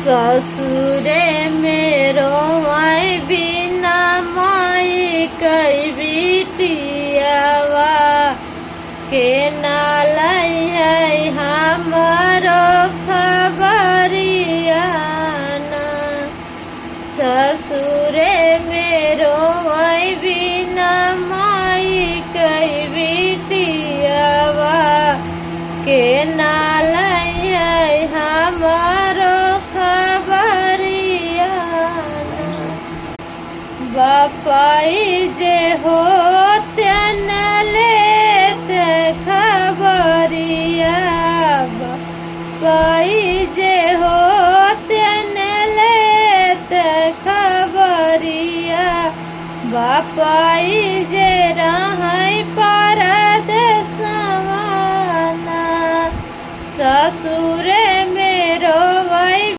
ससुरे मेरो आई बिना माई कई बिटियावा के नालाई है हमारो खबरियाना। ससुरे मेरो आई बिना माई कई बिटियावा के नालाई है हमारो खबरियाना। बापाई जे होते न लेते खबरिया, बापाई जे होते न लेते खबरिया, बापाई जे रहै परदेसवाना। ससुरे